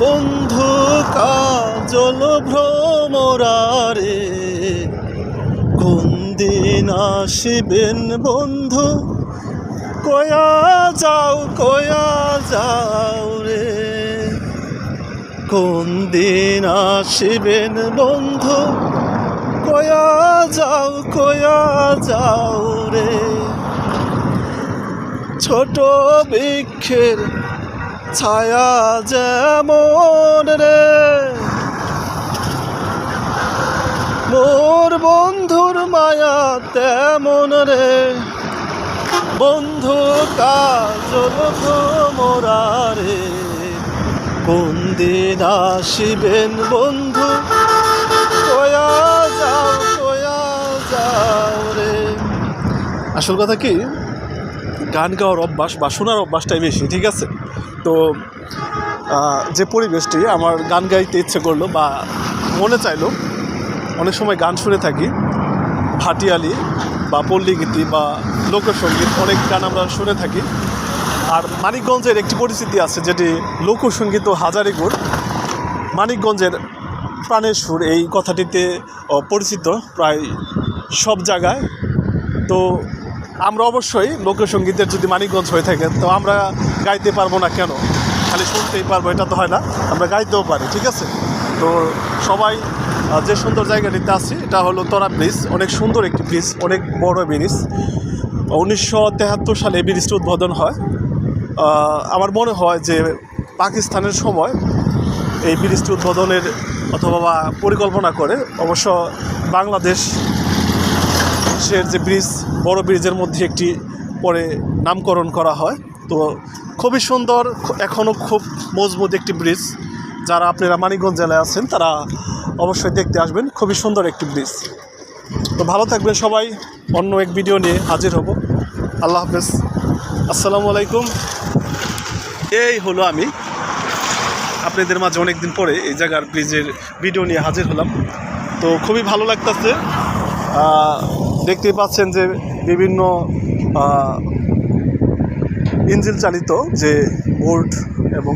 বন্ধু কাজল ভ্রমরারে, কোন দিন আসিবেন বন্ধু, কয়া যাও রে। কোন দিন আসিবেন বন্ধু, কয়া যাও রে। ছোট বৃক্ষের ছায়া যেমন রে, মোর বন্ধুর মায়া তেমন রে। বন্ধু কাজল ভ্রমরারে, কোন দিন আসিবেন বন্ধু, কয়া যাও রে। আসল কথা কি, গান গাওয়ার অভ্যাস বা শোনার অভ্যাসটাই বেশি, ঠিক আছে। তো যে পরিবেশটি আমার গান গাইতে ইচ্ছে করলো বা মনে চাইলো, অনেক সময় গান শুনে থাকি, ভাটিয়ালি বা পল্লীগীতি বা লোকসঙ্গীত, অনেক গান আমরা শুনে থাকি। আর মানিকগঞ্জের একটি পরিস্থিতি আছে, যেটি লোকসঙ্গীত ও হাজারি গুড়, মানিকগঞ্জের প্রাণের সুর এই কথাটিতে পরিচিত প্রায় সব জায়গায়। তো আমরা অবশ্যই লোকসঙ্গীতের যদি মানিকগঞ্জ হয়ে থাকে, তো আমরা গাইতে পারবো না কেন? খালি শুনতেই পারবো এটা তো হয় না, আমরা গাইতেও পারি, ঠিক আছে। তো সবাই যে সুন্দর জায়গাটিতে আছি, এটা হলো তোরা ব্রিজ। অনেক সুন্দর একটি ব্রিজ, অনেক বড় ব্রিজ। 1973 সালে এই ব্রিজটি উদ্বোধন হয়। আমার মনে হয় যে পাকিস্তানের সময় এই ব্রিজটি উদ্বোধনের অথবা পরিকল্পনা করে, অবশ্য বাংলাদেশের যে ব্রিজ, বড় ব্রিজের মধ্যে একটি পরে নামকরণ করা হয়। তো খুবই সুন্দর, এখনও খুব মজবুত একটি ব্রিজ। যারা আপনারা মানিকগঞ্জ জেলায় আছেন তারা অবশ্যই দেখতে আসবেন, খুবই সুন্দর একটি ব্রিজ। তো ভালো থাকবেন সবাই, অন্য এক ভিডিও নিয়ে হাজির হব। আল্লাহ হাফেজ, আসসালামু আলাইকুম। এই হলো আমি আপনাদের মাঝে অনেক দিন পরে এই জায়গার ব্রিজের ভিডিও নিয়ে হাজির হলাম। তো খুবই ভালো লাগতেছে। দেখতেই পাচ্ছেন যে বিভিন্ন ইঞ্জিন চালিত যে বোট এবং